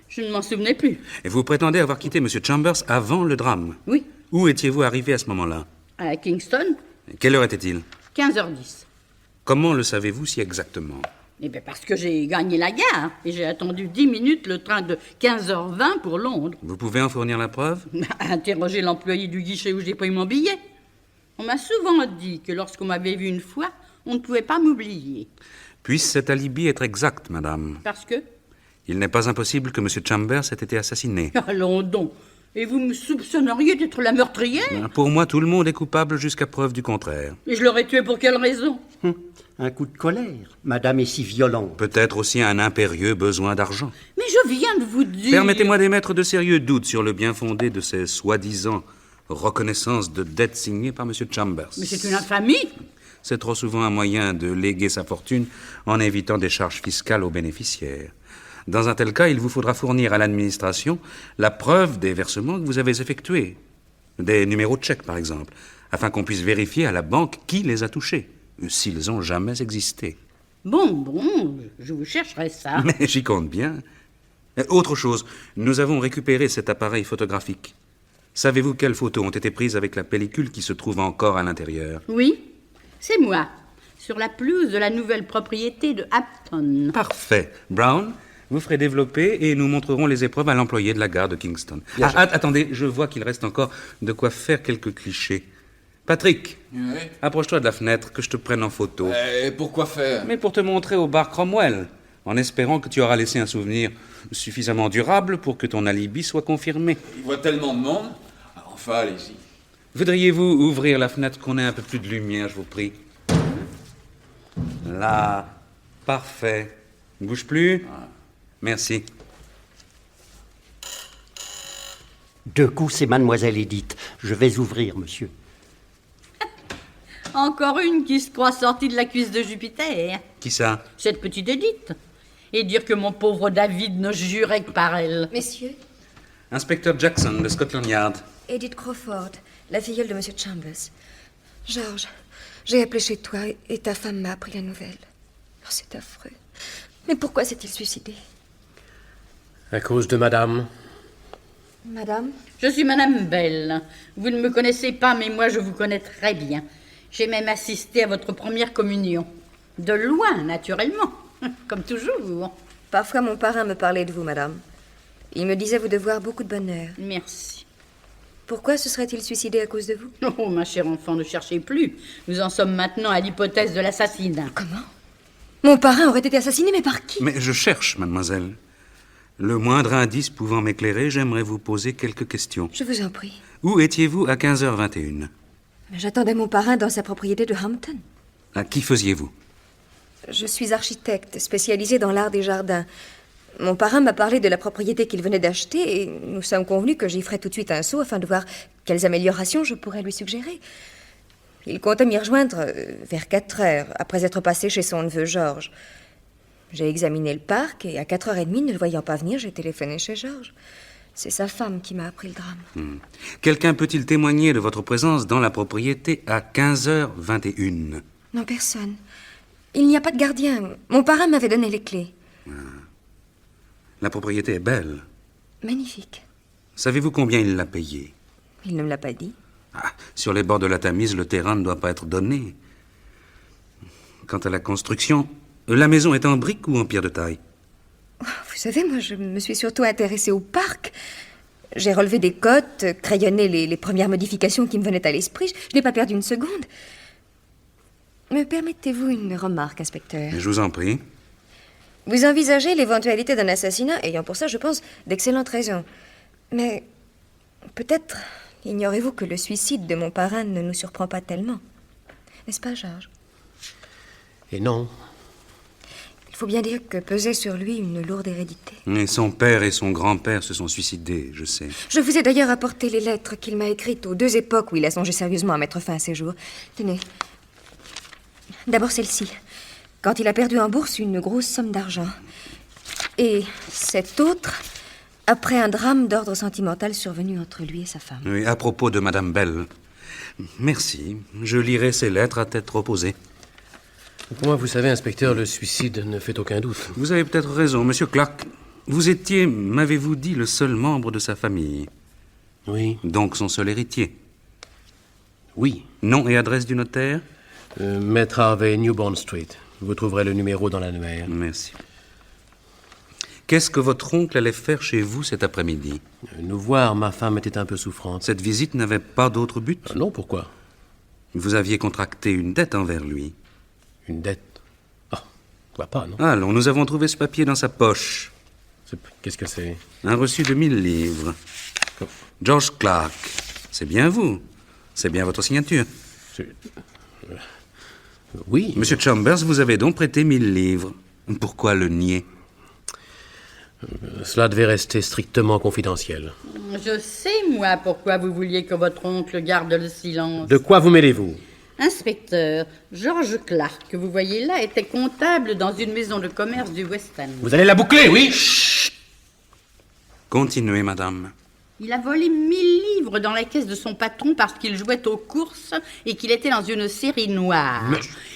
Je ne m'en souvenais plus. Et vous prétendez avoir quitté M. Chambers avant le drame? Oui. Où étiez-vous arrivé à ce moment-là? À Kingston, Quelle heure était-il? 15h10. Comment le savez-vous si exactement? Eh bien, parce que j'ai gagné la gare et j'ai attendu 10 minutes le train de 15h20 pour Londres. Vous pouvez en fournir la preuve? Interroger l'employé du guichet où j'ai pas eu mon billet. On m'a souvent dit que lorsqu'on m'avait vu une fois, on ne pouvait pas m'oublier. Puisse cet alibi être exact, madame? Parce que? Il n'est pas impossible que M. Chambers ait été assassiné. Allons donc. Et vous me soupçonneriez d'être la meurtrière? Pour moi, tout le monde est coupable jusqu'à preuve du contraire. Et je l'aurais tué pour quelle raison? Un coup de colère. Madame est si violente. Peut-être aussi un impérieux besoin d'argent. Mais je viens de vous dire... Permettez-moi d'émettre de sérieux doutes sur le bien fondé de ces soi-disant reconnaissances de dettes signées par M. Chambers. Mais c'est une infamie. C'est trop souvent un moyen de léguer sa fortune en évitant des charges fiscales aux bénéficiaires. Dans un tel cas, il vous faudra fournir à l'administration la preuve des versements que vous avez effectués. Des numéros de chèque, par exemple, afin qu'on puisse vérifier à la banque qui les a touchés, s'ils ont jamais existé. Bon, je vous chercherai ça. Mais j'y compte bien. Autre chose, nous avons récupéré cet appareil photographique. Savez-vous quelles photos ont été prises avec la pellicule qui se trouve encore à l'intérieur? Oui, c'est moi, sur la pelouse de la nouvelle propriété de Hampton. Parfait. Brown, vous ferez développer et nous montrerons les épreuves à l'employé de la gare de Kingston. Attendez, je vois qu'il reste encore de quoi faire quelques clichés. Patrick, Oui. approche-toi de la fenêtre, que je te prenne en photo. Et pourquoi faire? Mais pour te montrer au bar Cromwell, en espérant que tu auras laissé un souvenir suffisamment durable pour que ton alibi soit confirmé. Il voit tellement de monde. Enfin, allez-y. Voudriez-vous ouvrir la fenêtre qu'on ait un peu plus de lumière, je vous prie? Là, parfait. Ne bouge plus? Merci. 2 coups, c'est mademoiselle Edith. Je vais ouvrir, monsieur. Encore une qui se croit sortie de la cuisse de Jupiter. Qui ça? Cette petite Edith. Et dire que mon pauvre David ne jurait que par elle. Messieurs, Inspecteur Jackson, de Scotland Yard. Edith Crawford, la filleule de M. Chambers. George, j'ai appelé chez toi et ta femme m'a appris la nouvelle. Oh, c'est affreux. Mais pourquoi s'est-il suicidé? À cause de madame. Madame? Je suis Madame Bell. Vous ne me connaissez pas, mais moi je vous connais très bien. J'ai même assisté à votre première communion. De loin, naturellement. Comme toujours. Parfois mon parrain me parlait de vous, madame. Il me disait vous devoir beaucoup de bonheur. Merci. Pourquoi se serait-il suicidé à cause de vous? Oh, ma chère enfant, ne cherchez plus. Nous en sommes maintenant à l'hypothèse de l'assassinat. Comment? Mon parrain aurait été assassiné, mais par qui? Mais je cherche, mademoiselle. Le moindre indice pouvant m'éclairer, j'aimerais vous poser quelques questions. Je vous en prie. Où étiez-vous à 15h21? J'attendais mon parrain dans sa propriété de Hampton. À qui faisiez-vous? Je suis architecte, spécialisée dans l'art des jardins. Mon parrain m'a parlé de la propriété qu'il venait d'acheter et nous sommes convenus que j'y ferais tout de suite un saut afin de voir quelles améliorations je pourrais lui suggérer. Il comptait m'y rejoindre vers 4 heures, après être passé chez son neveu Georges. J'ai examiné le parc et à 4h30, ne le voyant pas venir, j'ai téléphoné chez Georges. C'est sa femme qui m'a appris le drame. Quelqu'un peut-il témoigner de votre présence dans la propriété à 15h21? Non, personne. Il n'y a pas de gardien. Mon parrain m'avait donné les clés. La propriété est belle. Magnifique. Savez-vous combien il l'a payée? Il ne me l'a pas dit. Sur les bords de la Tamise, le terrain ne doit pas être donné. Quant à la construction, la maison est en briques ou en pierre de taille? Vous savez, moi, je me suis surtout intéressée au parc. J'ai relevé des cotes, crayonné les premières modifications qui me venaient à l'esprit. Je n'ai pas perdu une seconde. Me permettez-vous une remarque, inspecteur? Je vous en prie. Vous envisagez l'éventualité d'un assassinat, ayant pour ça, je pense, d'excellentes raisons. Mais peut-être ignorez-vous que le suicide de mon parrain ne nous surprend pas tellement. N'est-ce pas, Georges? Et non. Il faut bien dire que pesait sur lui une lourde hérédité. Et son père et son grand-père se sont suicidés, je sais. Je vous ai d'ailleurs apporté les lettres qu'il m'a écrites aux 2 époques où il a songé sérieusement à mettre fin à ses jours. Tenez. D'abord celle-ci. Quand il a perdu en bourse une grosse somme d'argent. Et cette autre, après un drame d'ordre sentimental survenu entre lui et sa femme. Oui, à propos de Madame Bell. Merci. Je lirai ces lettres à tête reposée. Pour moi, vous savez, inspecteur, le suicide ne fait aucun doute. Vous avez peut-être raison, Monsieur Clark. Vous étiez, m'avez-vous dit, le seul membre de sa famille? Oui. Donc son seul héritier? Oui. Nom et adresse du notaire? Maître Harvey, Newbourne Street. Vous trouverez le numéro dans l'annuaire. Merci. Qu'est-ce que votre oncle allait faire chez vous cet après-midi? Nous voir, ma femme était un peu souffrante. Cette visite n'avait pas d'autre but? Non, pourquoi? Vous aviez contracté une dette envers lui. Une dette? Ah, quoi pas, non? Allons, nous avons trouvé ce papier dans sa poche. Qu'est-ce que c'est? Un reçu de 1000 livres. George Clark. C'est bien vous. C'est bien votre signature. Oui. Monsieur Chambers, vous avez donc prêté 1000 livres. Pourquoi le nier? Cela devait rester strictement confidentiel. Je sais, moi, pourquoi vous vouliez que votre oncle garde le silence. De quoi vous mêlez-vous? Inspecteur, George Clark, que vous voyez là, était comptable dans une maison de commerce du West End. Vous allez la boucler, oui? Chut! Continuez, madame. Il a volé 1000 livres dans la caisse de son patron parce qu'il jouait aux courses et qu'il était dans une série noire.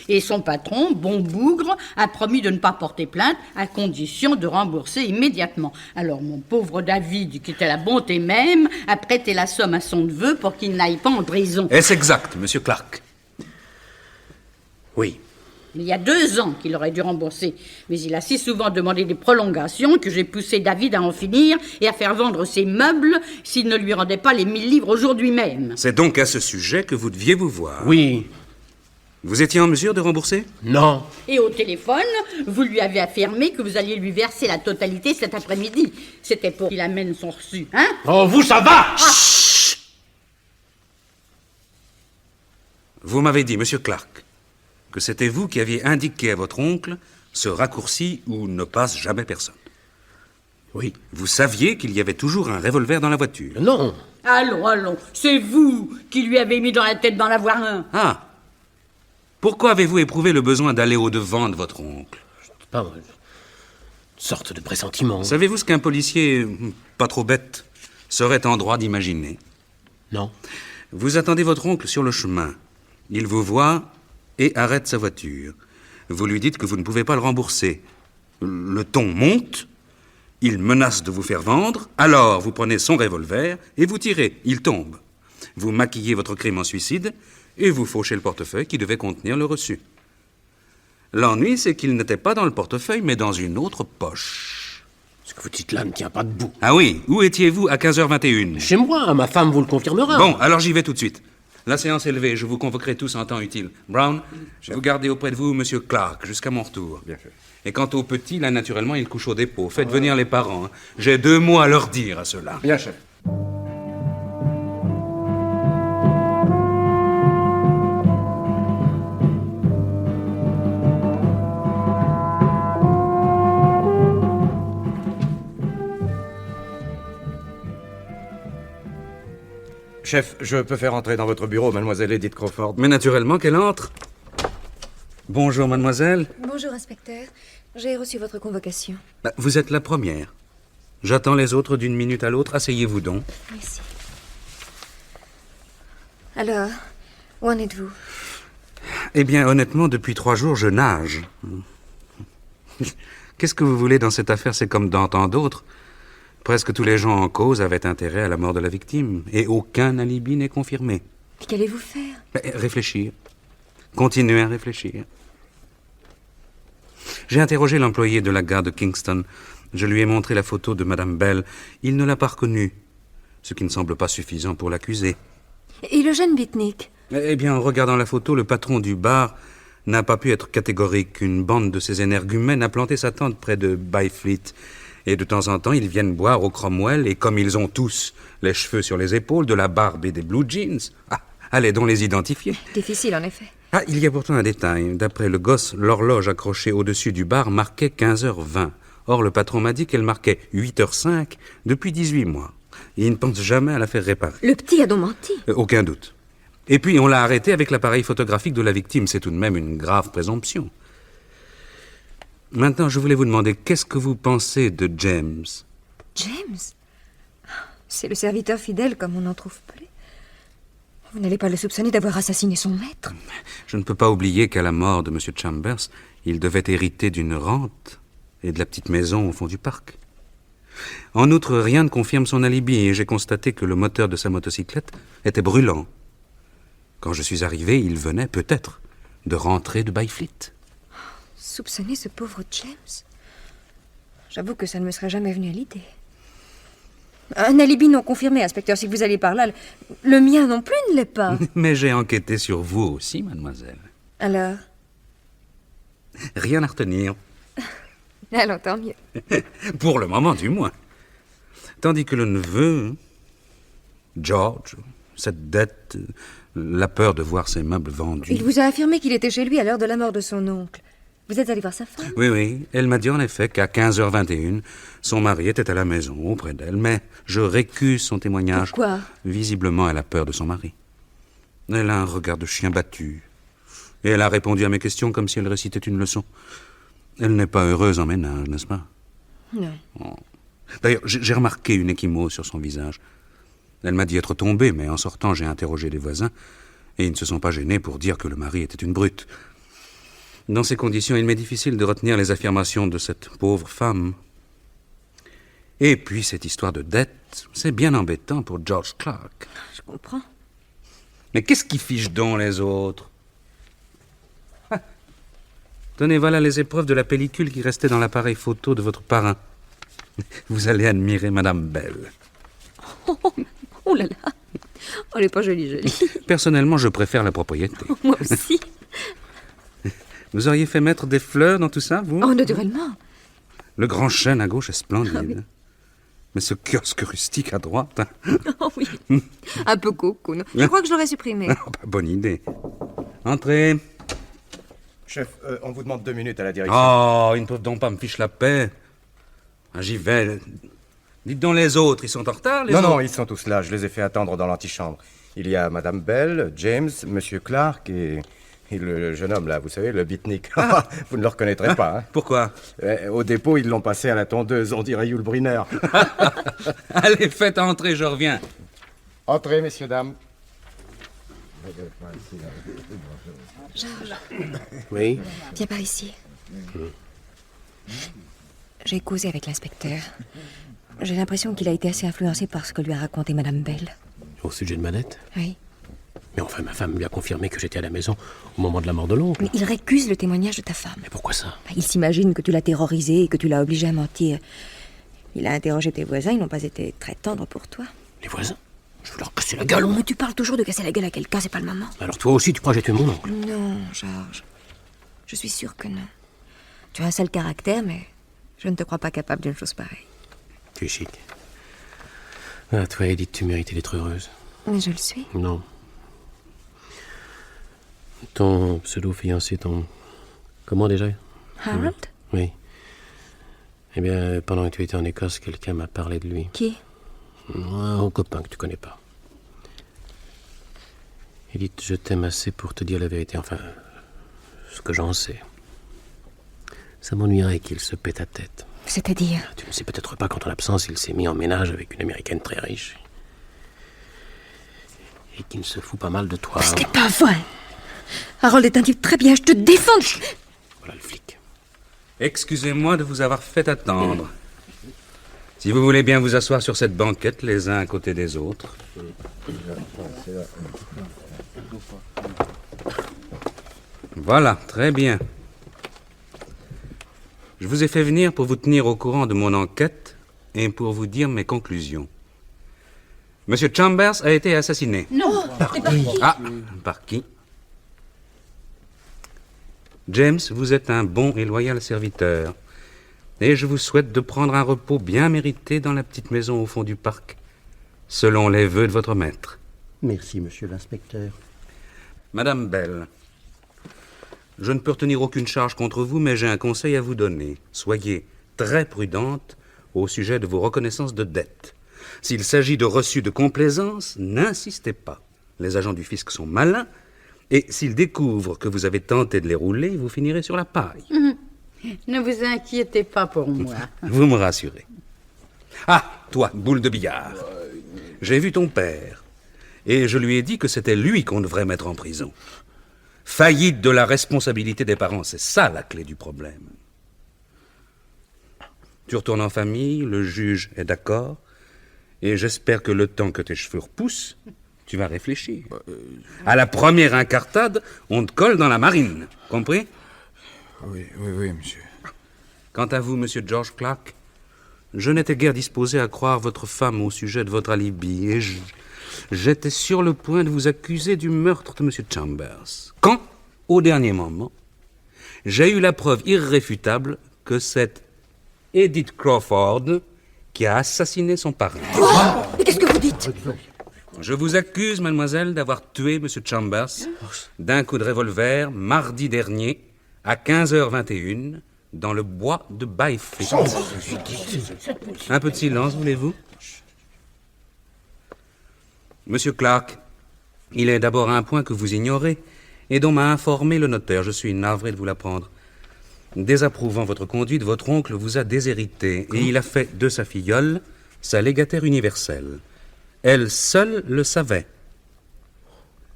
Et son patron, bon bougre, a promis de ne pas porter plainte à condition de rembourser immédiatement. Alors mon pauvre David, qui était la bonté même, a prêté la somme à son neveu pour qu'il n'aille pas en prison. Est-ce exact, monsieur Clark? Oui. Il y a 2 ans qu'il aurait dû rembourser, mais il a si souvent demandé des prolongations que j'ai poussé David à en finir et à faire vendre ses meubles s'il ne lui rendait pas les 1000 livres aujourd'hui même. C'est donc à ce sujet que vous deviez vous voir. Oui. Vous étiez en mesure de rembourser? Non. Et au téléphone, vous lui avez affirmé que vous alliez lui verser la totalité cet après-midi. C'était pour qu'il amène son reçu, hein? Oh, vous, ça va! Chut! Vous m'avez dit, monsieur Clark, que c'était vous qui aviez indiqué à votre oncle ce raccourci où ne passe jamais personne. Oui. Vous saviez qu'il y avait toujours un revolver dans la voiture? Non. Allons, c'est vous qui lui avez mis dans la tête d'en avoir un. Ah! Pourquoi avez-vous éprouvé le besoin d'aller au-devant de votre oncle? Pas une sorte de pressentiment. Savez-vous ce qu'un policier, pas trop bête, serait en droit d'imaginer? Non. Vous attendez votre oncle sur le chemin. Il vous voit et arrête sa voiture. Vous lui dites que vous ne pouvez pas le rembourser. Le ton monte, il menace de vous faire vendre, alors vous prenez son revolver et vous tirez. Il tombe. Vous maquillez votre crime en suicide et vous fauchez le portefeuille qui devait contenir le reçu. L'ennui, c'est qu'il n'était pas dans le portefeuille, mais dans une autre poche. Ce que vous dites là ne tient pas debout. Ah oui, où étiez-vous à 15h21? Chez moi, ma femme vous le confirmera. Bon, alors j'y vais tout de suite. La séance est levée, je vous convoquerai tous en temps utile. Brown, vous gardez auprès de vous Monsieur Clark jusqu'à mon retour. Bien fait. Et quant au petit, là, naturellement, il couche au dépôt. Faites venir les parents. Hein. J'ai 2 mots à leur dire à ceux-là. Bien, chef. Chef, je peux faire entrer dans votre bureau mademoiselle Edith Crawford? Mais naturellement qu'elle entre. Bonjour, mademoiselle. Bonjour, inspecteur. J'ai reçu votre convocation. Vous êtes la première. J'attends les autres d'une minute à l'autre. Asseyez-vous donc. Merci. Alors, où en êtes-vous? Eh bien, honnêtement, depuis 3 jours, je nage. Qu'est-ce que vous voulez dans cette affaire? C'est comme dans tant d'autres. Presque tous les gens en cause avaient intérêt à la mort de la victime, et aucun alibi n'est confirmé. Qu'allez-vous faire? Réfléchir. Continuez à réfléchir. J'ai interrogé l'employé de la gare de Kingston. Je lui ai montré la photo de Madame Bell. Il ne l'a pas reconnue, ce qui ne semble pas suffisant pour l'accuser. Et le jeune Bitnik? Eh bien, en regardant la photo, le patron du bar n'a pas pu être catégorique. Une bande de ces énergumènes a planté sa tente près de Byfleet. Et de temps en temps, ils viennent boire au Cromwell, et comme ils ont tous les cheveux sur les épaules, de la barbe et des blue jeans, allez donc les identifier. Difficile, en effet. Il y a pourtant un détail. D'après le gosse, l'horloge accrochée au-dessus du bar marquait 15h20. Or, le patron m'a dit qu'elle marquait 8h05 depuis 18 mois. Et il ne pense jamais à la faire réparer. Le petit a donc menti? Aucun doute. Et puis, on l'a arrêté avec l'appareil photographique de la victime. C'est tout de même une grave présomption. Maintenant, je voulais vous demander, qu'est-ce que vous pensez de James? James? C'est le serviteur fidèle comme on en trouve peu. Vous n'allez pas le soupçonner d'avoir assassiné son maître? Je ne peux pas oublier qu'à la mort de M. Chambers, il devait hériter d'une rente et de la petite maison au fond du parc. En outre, rien ne confirme son alibi et j'ai constaté que le moteur de sa motocyclette était brûlant. Quand je suis arrivé, il venait peut-être de rentrer de Byfleet. Soupçonner ce pauvre James? J'avoue que ça ne me serait jamais venu à l'idée. Un alibi non confirmé, inspecteur, si vous allez par là. Le mien non plus ne l'est pas. Mais j'ai enquêté sur vous aussi, mademoiselle. Alors? Rien à retenir. Alors, tant mieux. Pour le moment, du moins. Tandis que le neveu, George, cette dette, la peur de voir ses meubles vendus... Il vous a affirmé qu'il était chez lui à l'heure de la mort de son oncle. Vous êtes allé voir sa femme? Oui. Elle m'a dit en effet qu'à 15h21, son mari était à la maison, auprès d'elle. Mais je récuse son témoignage. Pourquoi? Visiblement, elle a peur de son mari. Elle a un regard de chien battu. Et elle a répondu à mes questions comme si elle récitait une leçon. Elle n'est pas heureuse en ménage, n'est-ce pas? Non. Oh. D'ailleurs, j'ai remarqué une échymose sur son visage. Elle m'a dit être tombée, mais en sortant, j'ai interrogé les voisins, et ils ne se sont pas gênés pour dire que le mari était une brute. Dans ces conditions, il m'est difficile de retenir les affirmations de cette pauvre femme. Et puis, cette histoire de dette, c'est bien embêtant pour George Clark. Je comprends. Mais qu'est-ce qui fiche donc les autres? Tenez, voilà les épreuves de la pellicule qui restait dans l'appareil photo de votre parrain. Vous allez admirer Madame Bell. Oh là là. Oh, elle n'est pas jolie. Personnellement, je préfère la propriété. Moi aussi. Vous auriez fait mettre des fleurs dans tout ça, vous? Oh, naturellement. Le grand chêne à gauche est splendide. Ah, oui. Mais ce kiosque rustique à droite... hein. Oh oui. Un peu cocoon. Je crois que je l'aurais supprimé. Bonne idée. Entrez. Chef, on vous demande 2 minutes à la direction. Oh, ils ne peuvent donc pas me ficher la paix. Ah, j'y vais. Dites donc les autres, ils sont en retard, les autres? Non, ils sont tous là. Je les ai fait attendre dans l'antichambre. Il y a Madame Bell, James, Monsieur Clark et le jeune homme là, vous savez, le beatnik. Vous ne le reconnaîtrez pas. Hein. Pourquoi? Au dépôt, ils l'ont passé à la tondeuse, on dirait Yul Brynner. Allez, faites entrer, je reviens. Entrez, messieurs, dames. Georges, Oui? viens par ici. J'ai causé avec l'inspecteur. J'ai l'impression qu'il a été assez influencé par ce que lui a raconté Madame Bell. Au sujet de Manette? Oui. Mais enfin, ma femme lui a confirmé que j'étais à la maison au moment de la mort de l'oncle. Mais il récuse le témoignage de ta femme. Mais pourquoi ça? Il s'imagine que tu l'as terrorisé et que tu l'as obligé à mentir. Il a interrogé tes voisins, ils n'ont pas été très tendres pour toi. Les voisins? Je veux leur casser la gueule. Mais tu parles toujours de casser la gueule à quelqu'un, c'est pas le moment. Alors toi aussi, tu crois que j'ai tué mon oncle? Non, Georges. Je suis sûre que non. Tu as un sale caractère, mais je ne te crois pas capable d'une chose pareille. Tu es chic. Ah, toi, Edith, tu méritais d'être heureuse. Mais je le suis. Non. Ton pseudo-fiancé, Comment déjà? Harold? Oui. Eh bien, pendant que tu étais en Écosse, quelqu'un m'a parlé de lui. Qui? Un copain que tu connais pas. Edith, je t'aime assez pour te dire la vérité. Enfin, ce que j'en sais. Ça m'ennuierait qu'il se pète à tête. C'est-à-dire? Tu ne sais peut-être pas qu'en ton absence, il s'est mis en ménage avec une Américaine très riche. Et qu'il se fout pas mal de toi. Ce n'est pas vrai. Harold est un type très bien, je te défends. Voilà le flic. Excusez-moi de vous avoir fait attendre. Si vous voulez bien vous asseoir sur cette banquette, les uns à côté des autres. Voilà, très bien. Je vous ai fait venir pour vous tenir au courant de mon enquête et pour vous dire mes conclusions. Monsieur Chambers a été assassiné. Non, c'est par qui? Ah, par qui? James, vous êtes un bon et loyal serviteur. Et je vous souhaite de prendre un repos bien mérité dans la petite maison au fond du parc, selon les vœux de votre maître. Merci, monsieur l'inspecteur. Madame Bell, je ne peux retenir aucune charge contre vous, mais j'ai un conseil à vous donner. Soyez très prudente au sujet de vos reconnaissances de dette. S'il s'agit de reçus de complaisance, n'insistez pas. Les agents du fisc sont malins, et s'ils découvrent que vous avez tenté de les rouler, vous finirez sur la paille. Ne vous inquiétez pas pour moi. Vous me rassurez. Ah, toi, boule de billard. J'ai vu ton père, et je lui ai dit que c'était lui qu'on devrait mettre en prison. Faillite de la responsabilité des parents, c'est ça la clé du problème. Tu retournes en famille, le juge est d'accord, et j'espère que le temps que tes cheveux repoussent, tu vas réfléchir. À la première incartade, on te colle dans la marine, compris? Oui, monsieur. Quant à vous, monsieur George Clark, je n'étais guère disposé à croire votre femme au sujet de votre alibi, et j'étais sur le point de vous accuser du meurtre de monsieur Chambers. Quand, au dernier moment, j'ai eu la preuve irréfutable que c'est Edith Crawford qui a assassiné son parrain. Quoi? Mais qu'est-ce que vous dites? Je vous accuse, mademoiselle, d'avoir tué monsieur Chambers d'un coup de revolver mardi dernier à 15h21 dans le bois de Byfleet. Un peu de silence, voulez-vous? Monsieur Clark, il est d'abord un point que vous ignorez et dont m'a informé le notaire. Je suis navré de vous l'apprendre. Désapprouvant votre conduite, votre oncle vous a déshérité et il a fait de sa filleule sa légataire universelle. Elle seule le savait.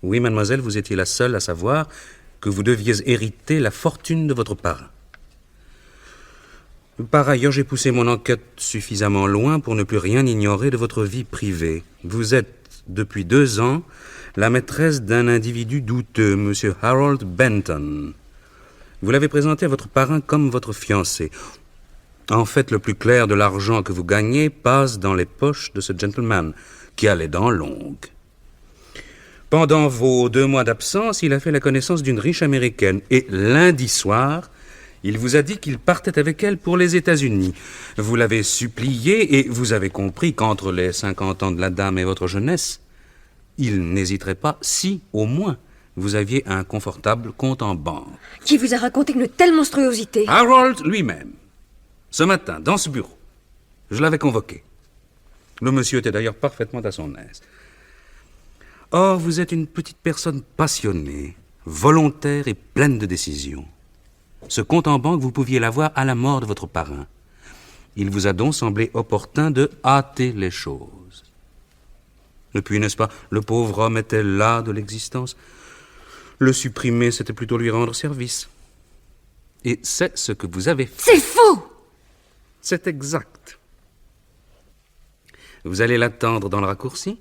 Oui, mademoiselle, vous étiez la seule à savoir que vous deviez hériter la fortune de votre parrain. Par ailleurs, j'ai poussé mon enquête suffisamment loin pour ne plus rien ignorer de votre vie privée. Vous êtes, depuis 2 ans, la maîtresse d'un individu douteux, M. Harold Benton. Vous l'avez présenté à votre parrain comme votre fiancé. En fait, le plus clair de l'argent que vous gagnez passe dans les poches de ce gentleman, qui a les dents longues. Pendant vos 2 mois d'absence, il a fait la connaissance d'une riche américaine, et lundi soir, il vous a dit qu'il partait avec elle pour les États-Unis. Vous l'avez supplié et vous avez compris qu'entre les 50 ans de la dame et votre jeunesse, il n'hésiterait pas si, au moins, vous aviez un confortable compte en banque. Qui vous a raconté une telle monstruosité? Harold lui-même. Ce matin, dans ce bureau, je l'avais convoqué. Le monsieur était d'ailleurs parfaitement à son aise. Or, vous êtes une petite personne passionnée, volontaire et pleine de décision. Ce compte en banque, vous pouviez l'avoir à la mort de votre parrain. Il vous a donc semblé opportun de hâter les choses. Et puis, n'est-ce pas, le pauvre homme était las de l'existence. Le supprimer, c'était plutôt lui rendre service. Et c'est ce que vous avez fait. C'est faux! C'est exact. Vous allez l'attendre dans le raccourci.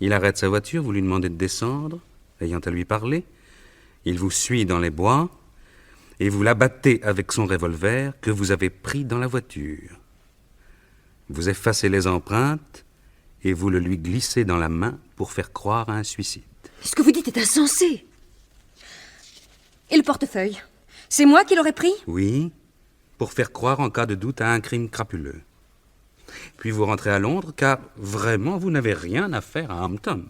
Il arrête sa voiture, vous lui demandez de descendre, ayant à lui parler. Il vous suit dans les bois. Et vous l'abattez avec son revolver que vous avez pris dans la voiture. Vous effacez les empreintes et vous le lui glissez dans la main pour faire croire à un suicide. Ce que vous dites est insensé. Et le portefeuille? C'est moi qui l'aurais pris? Oui, pour faire croire en cas de doute à un crime crapuleux. Puis vous rentrez à Londres car vraiment vous n'avez rien à faire à Hampton.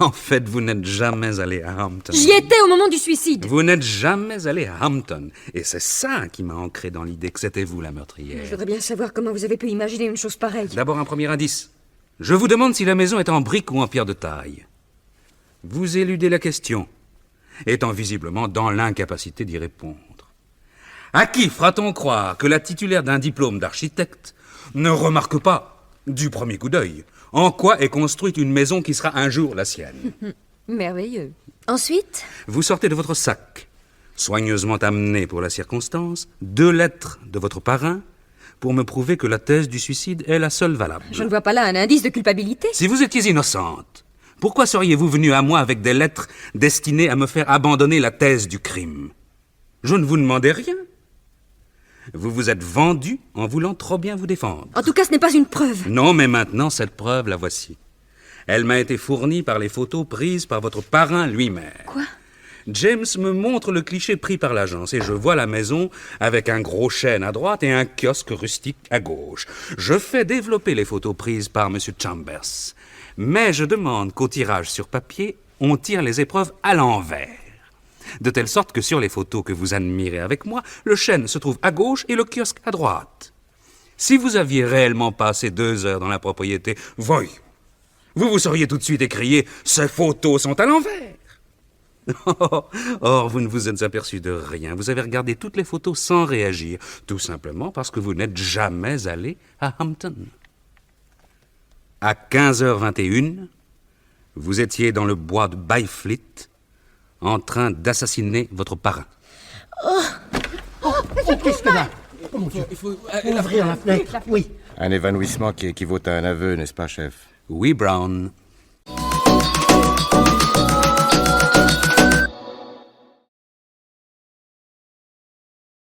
En fait, vous n'êtes jamais allé à Hampton. J'y étais au moment du suicide. Vous n'êtes jamais allé à Hampton. Et c'est ça qui m'a ancré dans l'idée que c'était vous la meurtrière. Je voudrais bien savoir comment vous avez pu imaginer une chose pareille. D'abord, un premier indice. Je vous demande si la maison est en briques ou en pierre de taille. Vous éludez la question, étant visiblement dans l'incapacité d'y répondre. À qui fera-t-on croire que la titulaire d'un diplôme d'architecte ne remarque pas, du premier coup d'œil, en quoi est construite une maison qui sera un jour la sienne? Merveilleux. Ensuite? Vous sortez de votre sac, soigneusement amené pour la circonstance, 2 lettres de votre parrain pour me prouver que la thèse du suicide est la seule valable. Je ne vois pas là un indice de culpabilité. Si vous étiez innocente, pourquoi seriez-vous venue à moi avec des lettres destinées à me faire abandonner la thèse du crime? Je ne vous demandais rien. Vous vous êtes vendu en voulant trop bien vous défendre. En tout cas, ce n'est pas une preuve. Non, mais maintenant, cette preuve, la voici. Elle m'a été fournie par les photos prises par votre parrain lui-même. Quoi? James me montre le cliché pris par l'agence et je vois la maison avec un gros chêne à droite et un kiosque rustique à gauche. Je fais développer les photos prises par M. Chambers. Mais je demande qu'au tirage sur papier, on tire les épreuves à l'envers. De telle sorte que sur les photos que vous admirez avec moi, le chêne se trouve à gauche et le kiosque à droite. Si vous aviez réellement passé 2 heures dans la propriété, voyons, vous vous seriez tout de suite écrié « Ces photos sont à l'envers !» Or, vous ne vous êtes aperçu de rien. Vous avez regardé toutes les photos sans réagir, tout simplement parce que vous n'êtes jamais allé à Hampton. À 15h21, vous étiez dans le bois de Byfleet, en train d'assassiner votre parrain. Qu'est-ce que là? Oh mon Dieu, il faut ouvrir la fenêtre. Oui. Un évanouissement qui équivaut à un aveu, n'est-ce pas, chef? Oui, Brown.